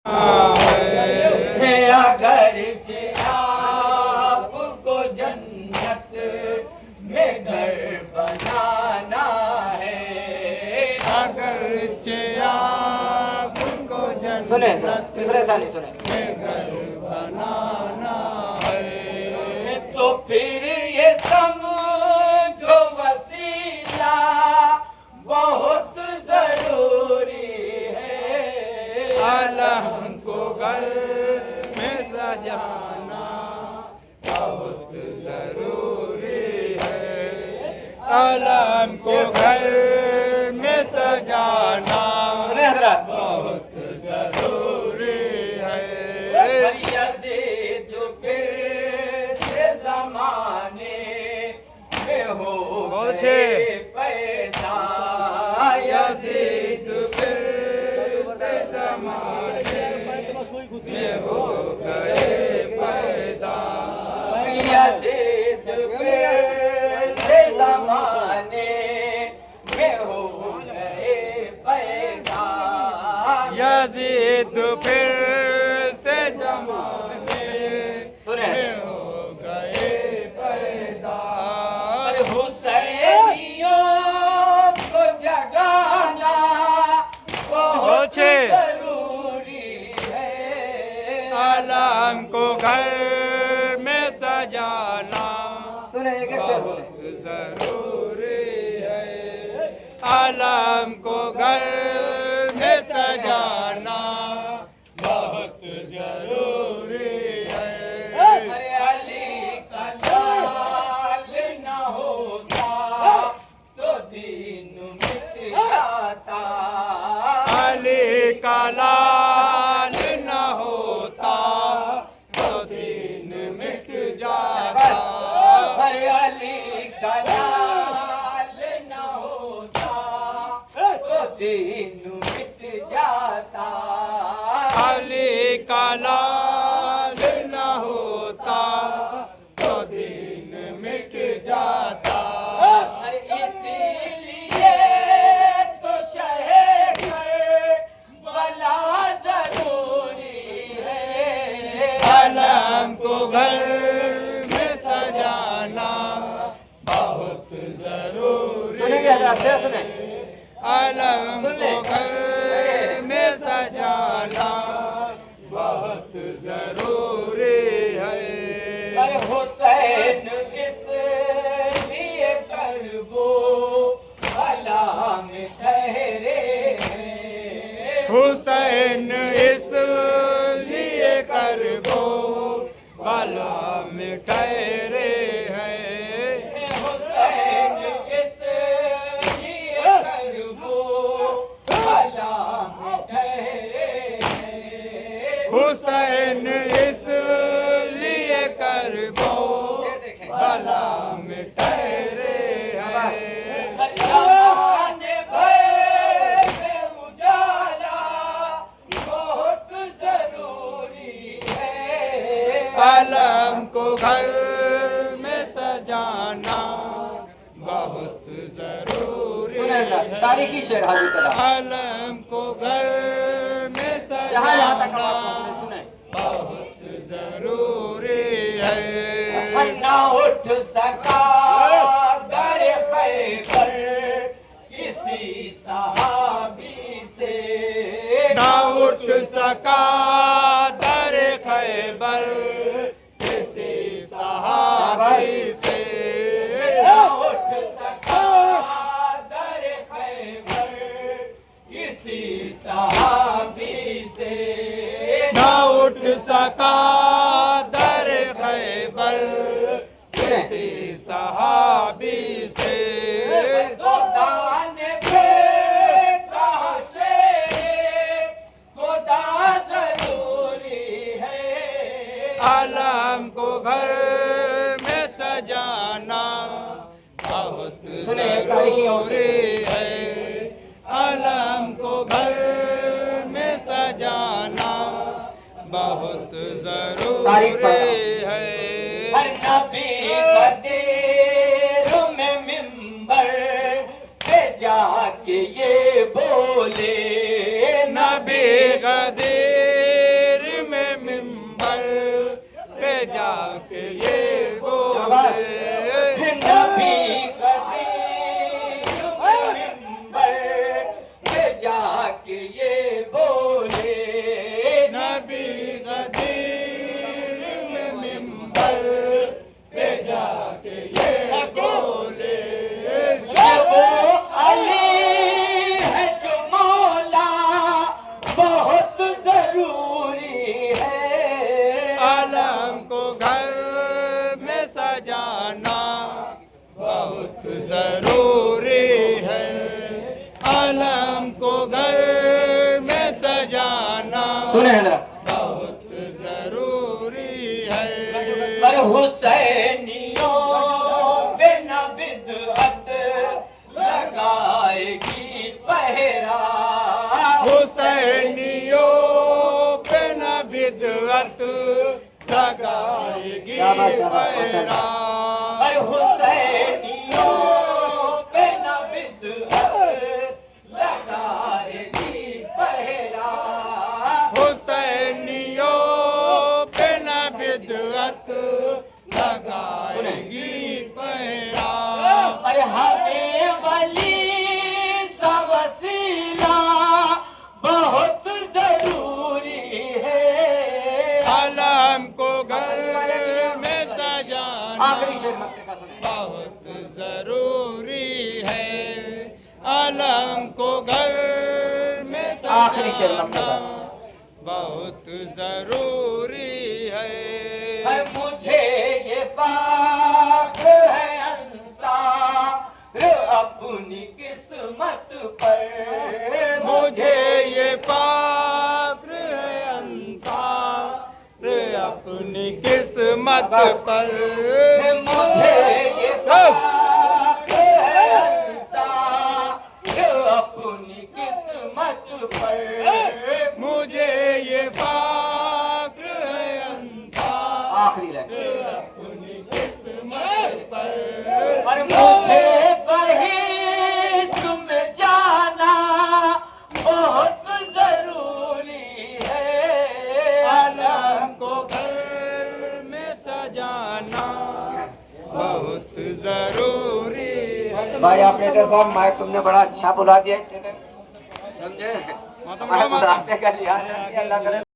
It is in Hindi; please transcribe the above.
है अगरचे आपको जन्नत में घर बनाना है, अगरचे आपको सुने जन्नत तीसरे साली सुने में घर बनाना है, तो फिर ये समझो वसीला बहुत जरूरी है, आलम को घर में सजाना बहुत जरूरी है, आलम को घर में सजाना सुने हजरत बहुत जरूरी है। यज़ीद फिर से ज़माने में हो बहुत अच्छे। पैदा, यज़ीद फिर से ज़माने में हो गए पैदा, यज़ीद फिर से ज़माने में हो गए पैदा, यज़ीद फिर से ज़माने सुने में हो गए पैदा, हुसैनियों को जगाना बहुत अच्छे। जरूरी है, आलम को घर में सजाना सुने एक एक शेर बहुत सुने जरूरी है, आलम को घर में सजाना बहुत जरूरी है। अरे अली का लाल न होता तो दीन मिट जाता, अली का लाल न होता तो दिन मिट जाता, अरे अली का लाल न होता तो दीन मिट जाता, अली का लाल न होता तो दिन मिट जाता, अरे इसीलिए तो शहे बला जरूरी है, आलम को घर में सजाना बहुत जरूरी सुनेंगे हजरत शेर सुने आलम सुन ले। को घर में सजाना बहुत जरूरी है, अरे हुसैन इसलिए करबो भला में ठहरे हैं, हुसैन इसलिए करबो वाला में ठहरे हैं, हुसैन इसलिए करबो भला में ठहरे हैं, हुसैन इसलिए करबो वाला में ठहरे हैं, जमाने भर में उजाला बहुत जरूरी है, आलम को घर में सजाना बहुत जरूरी है, तारीखी शेर हाजिर करा आलम को घर में यहाँ तक सजाना सुने बहुत जरूरी है, ना उठ सका दर खैबर किसी सहाबी से, ना उठ सका दर खैबर किसी सहाबी से, ना उठ सका दर खैबर किसी सहाबी से, ना उठ सका दर खैबर किसी सहाबी से, दाने पे कहा शेर खुदा जरूरी है, आलम को घर में सजाना बहुत सुने, तारीखी और से। जरूरी है, आलम को घर में सजाना बहुत तारीख जरूरी पढ़ना। है, हर नबी कदीर में मिंबर पे जाके ये बोले नबी गदीर पे जाके ये बोले नबी कदीर मिंबर पे जाके ये बोले नबी गदीर में मिंबर पे जाके ये बोले ये वो अली है जो मौला बहुत जरूरी है आलम को घर में सजाना बहुत जरूरी है आलम को घर में सजाना सुने जरा बहुत जरूरी है पर हुसैनियों पे न बिदअत लगाएगी पहरा हुसैनियों पे न बिदअत लगाएगी पहरा पर हुसैनियों पे न बिदअत लगाएगी पहरा हुसैनियों पे न बिदअत लगाएगी पहरा पर हमें वली सा वसीला बहुत जरूरी है आलम को घर में सजाना आखिरी शेर मक्के का सुने बहुत जरूरी है आलम को घर में आखिरी शेर मक्के सजाना का बहुत जरूरी है मुझे ये फख्र है अंसार अपनी किस्मत पर मुझे ये फख्र है अंसार अपनी किस्मत पर मुझे ये फख्र है अंसार अपनी किस्मत पर मुझे ये फख्र है अंसार आखिरी लाइन अपनी किस्मत पर पर मुझे वही तुम जाना बहुत जरूरी है आलम को घर में सजाना बहुत जरूरी है भाई ऑपरेटर साहब माइक तुमने बड़ा अच्छा बुला दिया समझे माता कर लिया अल्लाह करे